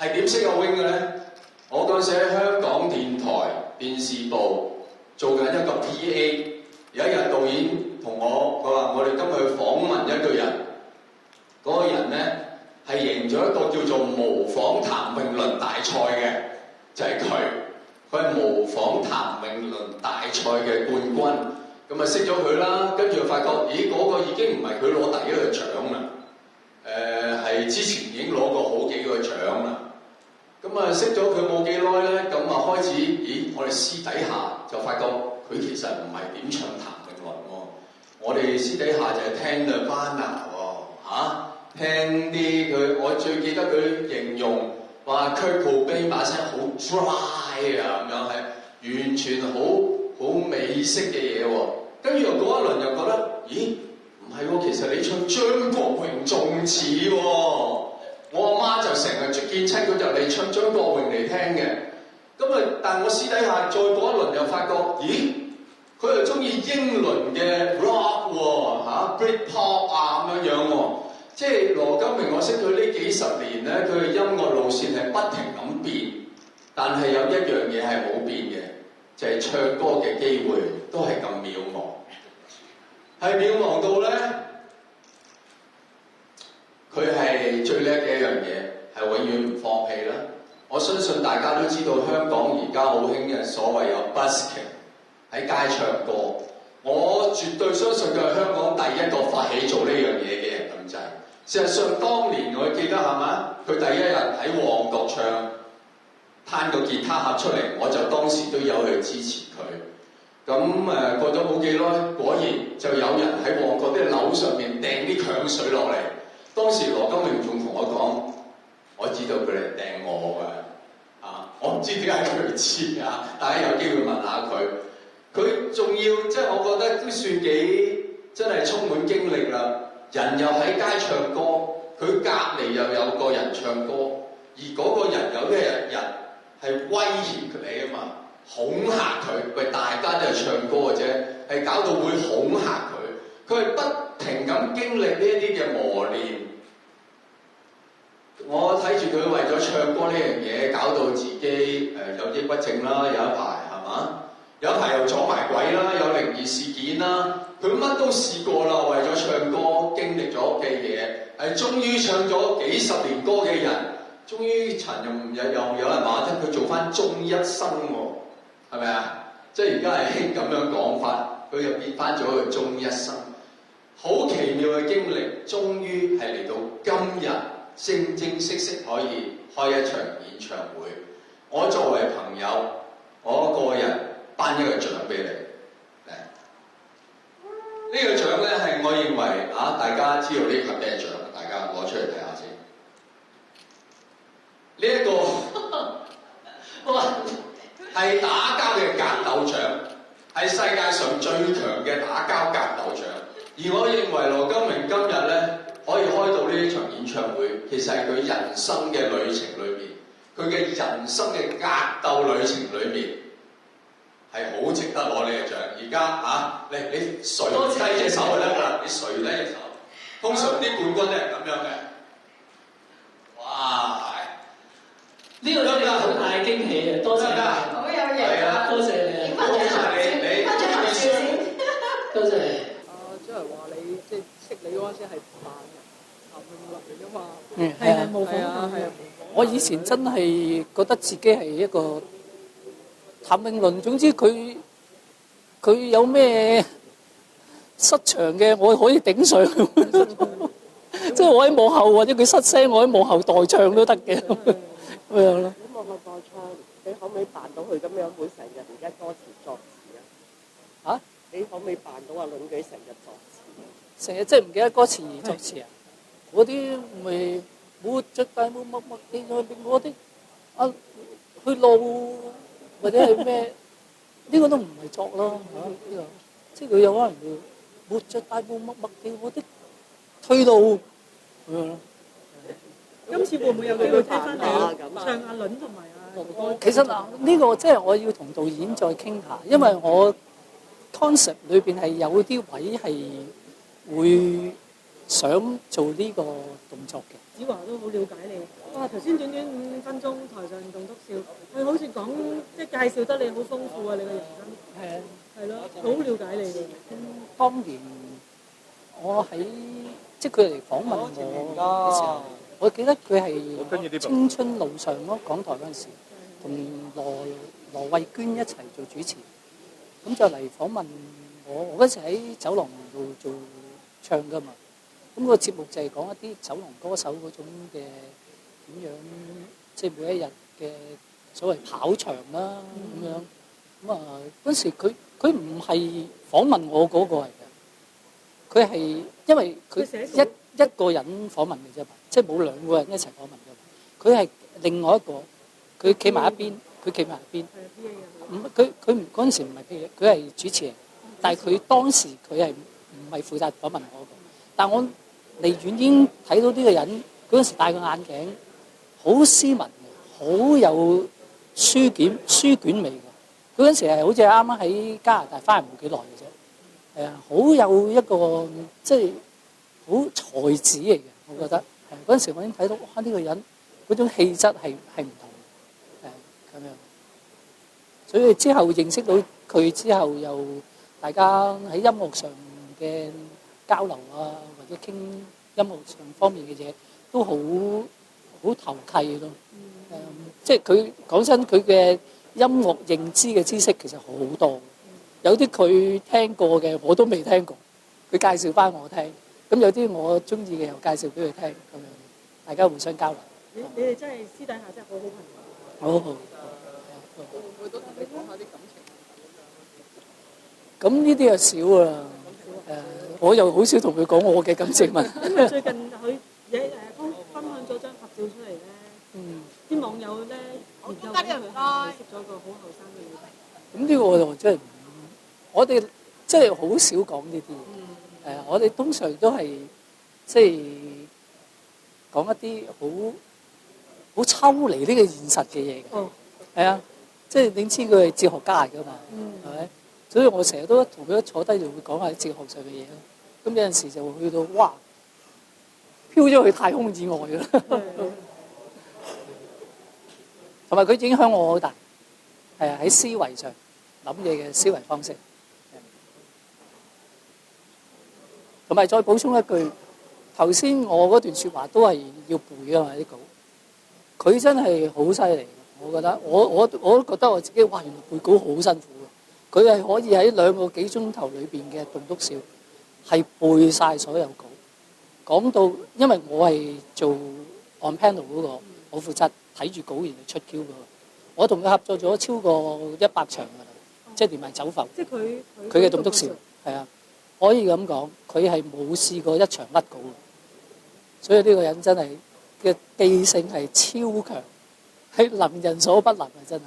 係點識阿 Wing 嘅咧？我嗰陣時喺香港電台電視部做緊一個 PA， 有一日導演同我佢話：我哋今日去訪問一個人，嗰個人咧係贏咗一個叫做模仿譚詠麟大賽嘅，就係佢。佢係模仿譚詠麟大賽嘅冠軍，咁啊識咗佢啦，跟住就發覺，咦嗰個已經唔係佢攞第一個獎啦，係之前已經攞過好幾個獎啦。咁啊識咗佢冇幾耐咧，咁啊開始，咦我哋私底下就發覺佢其實唔係點唱譚詠麟喎，我哋私底下就係聽 Nirvana 喎，聽啲佢，我最記得佢形容話 Kurt Cobain 把聲好 dry 啊，咁樣係完全好美式嘅嘢喎。跟住又嗰一輪又覺得，咦唔係喎，其實你唱張國榮仲似喎。我阿媽就成日見親佢就嚟唱張國榮嚟聽嘅。咁啊，但我私底下再過一輪又發覺，咦佢又中意英倫嘅 rock 喎，Britpop 啊咁樣喎。即係羅金明，我識佢呢幾十年咧，佢嘅音樂路線係不停咁變，但係有一樣嘢係冇變嘅，就係唱歌嘅機會都係咁渺茫，係渺茫到咧，佢係最叻嘅一樣嘢，係永遠唔放棄啦。我相信大家都知道香港而家好興嘅所謂有 busking 喺街唱歌，我絕對相信佢係香港第一個發起做呢樣嘢嘅人咁滯。事實上，當年我記得係嘛，佢第一日喺旺角唱，攤個吉他盒出嚟，我就當時都有去支持佢。咁過咗冇幾耐，果然就有人喺旺角啲樓上面掟啲強水落嚟。當時羅金榮仲同我講：我知道佢嚟掟我㗎，我唔知點解佢知啊！大家有機會問下佢。佢仲要即係我覺得都算幾真係充滿經歷啦。人又喺街唱歌，佢隔離又有個人唱歌，而嗰個人有一日係威脅你啊嘛，恐嚇佢，喂大家都係唱歌嘅啫，係搞到會恐嚇佢，佢係不停咁經歷呢一啲嘅磨練。我睇住佢為咗唱歌呢樣嘢，搞到自己有抑鬱症啦，有一排係嘛？有一排又撞埋鬼啦，有靈異事件啦，佢乜都試過啦，為咗唱歌經歷咗嘅嘢，係終於唱咗幾十年歌嘅人，終於又有人話聽佢做翻中一生喎，係咪啊？即係而家係興咁樣講法，佢又變翻咗個中一生，好奇妙嘅經歷，終於係嚟到今日正正式式可以開一場演唱會。我作為朋友，我個人頒一個獎俾你，呢個獎咧係我認為大家知道呢個係咩獎，大家攞出嚟睇下先。呢一個係打交嘅格鬥獎，係世界上最強嘅打交格鬥獎。而我認為羅金明今日咧可以開到呢一場演唱會，其實係佢人生嘅旅程裏面，佢嘅人生嘅格鬥旅程裏面。係好值得攞呢個獎，而家你垂低隻手就得啦，你垂低隻手。通常啲冠軍都係咁樣嘅。哇！呢個都係好大嘅驚喜啊！多謝你，好有嘢啊！多謝你，多謝你，多謝你先。多謝你。即係話你即係識你嗰陣時係扮譚詠麟嚟㗎嘛？係模仿係啊！我以前真係覺得自己係一個譚詠麟，總之佢有咩失場嘅，我可以頂上去。即係我喺幕後或者佢失聲，我喺幕後代唱都得嘅。咁樣咯。咁幕後代唱，你可唔可以扮到佢咁樣會成日而家歌詞作詞啊？你可唔可以扮到阿倫佢成日作詞？成日即係唔記得歌詞而作詞啊？嗰啲咪活著但冇默默記在邊嗰啲去路。或者係咩？呢個都唔係作咯嚇，呢個即係佢有可能會活著大步默默地我的退路咁樣咯。今次會唔會有機會聽翻你唱阿倫同埋阿哥哥？其實呢個即係我要同導演再傾下，因為我 concept 裏邊係有啲位係會想做呢個動作嘅。子華都好了解你。哇！頭先短短5分鐘台上棟篤笑，佢好似講即係介紹得你好豐富啊！你個人生係啊，係咯，好了解你嘅。當年我喺即係佢嚟訪問我嘅時候，我記得佢係青春路上咯，港台嗰陣時，同羅慧娟一齊做主持，咁就嚟訪問我。我嗰時喺酒廊度做唱噶嘛，咁個節目就係講一啲酒廊歌手嗰種嘅點樣，即係每一日嘅所謂跑場啦咁樣。咁啊嗰時佢唔係訪問我嗰個嚟嘅，佢係因為佢一個人訪問嘅啫嘛，即係冇兩個人一齊訪問嘅嘛。佢係另外一個，佢企埋一邊，佢嗰陣時唔係 PA，佢係主持人，但係佢當時佢係唔係負責訪問我個。但我離遠已經睇到呢個人嗰陣時戴個眼鏡，好斯文嘅，好有書卷味嘅。嗰陣時係好似啱啱喺加拿大翻嚟冇幾耐嘅啫，係啊，好有一個即係好才子嚟嘅，我覺得。嗰陣時我已經睇到哇，呢個人嗰種氣質係唔同嘅，咁樣。所以之後認識到佢之後，又大家喺音樂上嘅交流啊，或者傾音樂上方面嘅嘢，都好投契咯。即係佢講真，佢嘅音樂認知嘅知識其實好多，有啲佢聽過嘅我都未聽過，佢介紹翻我聽。咁有啲我中意嘅又介紹俾佢聽，咁樣大家互相交流。你哋真係私底下真係好好朋友。好。會唔會都同你講下啲感情？咁呢啲又少啦。我又好少同佢講我嘅感情問。因為最近佢分享咗張合照出嚟咧，啲網友咧研究緊佢係識咗個好後生嘅女仔。咁呢個我真係我哋真係好少講呢啲。我哋通常都係即係講一啲好抽離呢個現實嘅嘢嘅。係啊，即係你知佢係哲學家嚟㗎嘛，係咪？所以我成日都同佢一坐低就會講下哲學上嘅嘢咯。咁有陣時就會去到哇，飄咗去太空以外㗎啦。同埋佢影響我好大，係啊，喺思維上諗嘢嘅思維方式。同埋再補充一句，頭先我嗰段説話都係要背㗎嘛啲稿，佢真係好犀利。我覺得我都覺得我自己哇，原來背稿好辛苦嘅。佢係可以喺2個幾鐘頭裏邊嘅棟篤笑，係背晒所有稿，講到因為我係做 on panel 嗰個，我負責睇住稿然後出 Q 嘅。我同佢合作咗超過100場㗎啦，即係連埋走埠。即係佢嘅棟篤笑係啊，可以咁講，佢係冇試過一場甩稿嘅。所以呢個人真係嘅記性係超強。係能人所不能啊！真係。